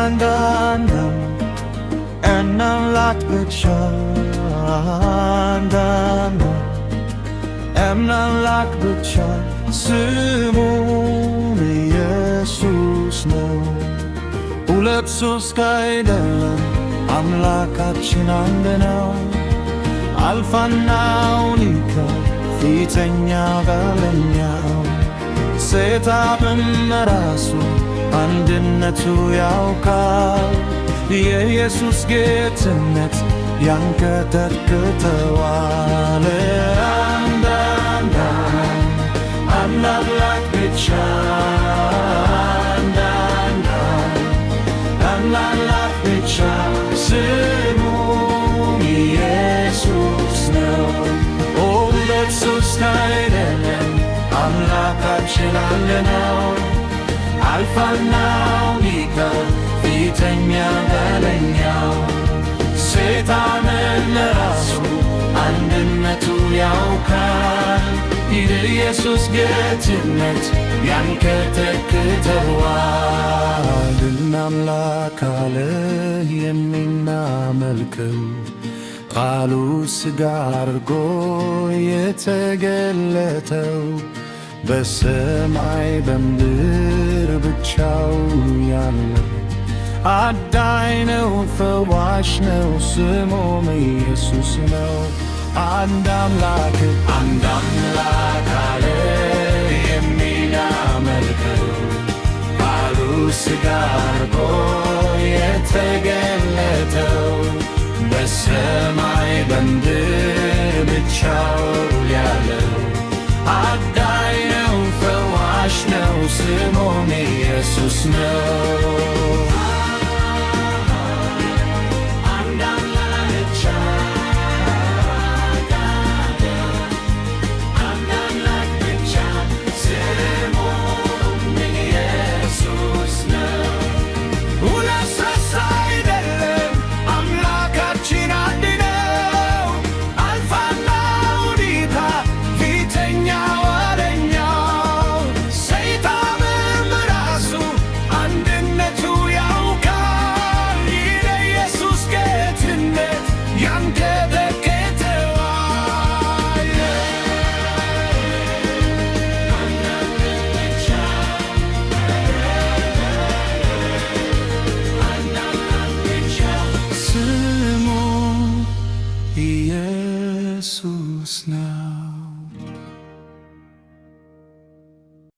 አንድ አምላክ ብቻ አንድ አምላክ ብቻ ስሙም ኢየሱስ ነው። ሁለት ሶስት አይደለም አምላካችን አንድ ነው። አልፋና ኦሜጋ ፊተኛ ኋለኛው ሰይጣንም ራሱ አንድነቱ ያውቃል። የኢየሱስ ጌትነት ያንቀጠቅጠዋል። አንድ አምላክ ብቻ አንድ አምላክ ብቻ ስሙም ኢየሱስ ነው። ሁለት ሶስት አይደለም አምላካችን አንድ ነው። አልፋና ኦሜጋ ፊተኛ ኋለኛው ሰይጣንም ራሱ አንድነቱ ያውቃል። የኢየሱስ ጌትነት ያንቀጠቅጠዋል። እናምልክ አለ የሚናመልከው ቃሉ ሥጋ አድርጎ የተገለጠው በሰማይ በምድር ብቻው ያለው አዳኝ ነው፣ ፈዋሽ ነው፣ ስሙም ኢየሱስ ነው። አንድ አምላክ አለ የሚናመልከው ቃሉ ሥጋ አድርጎ የተገለጠው በሰማይ በምድር ብቻው ያለው አዳኝ ነው፣ ፈዋሽ ነው፣ ስሙም ኢየሱስ ነው።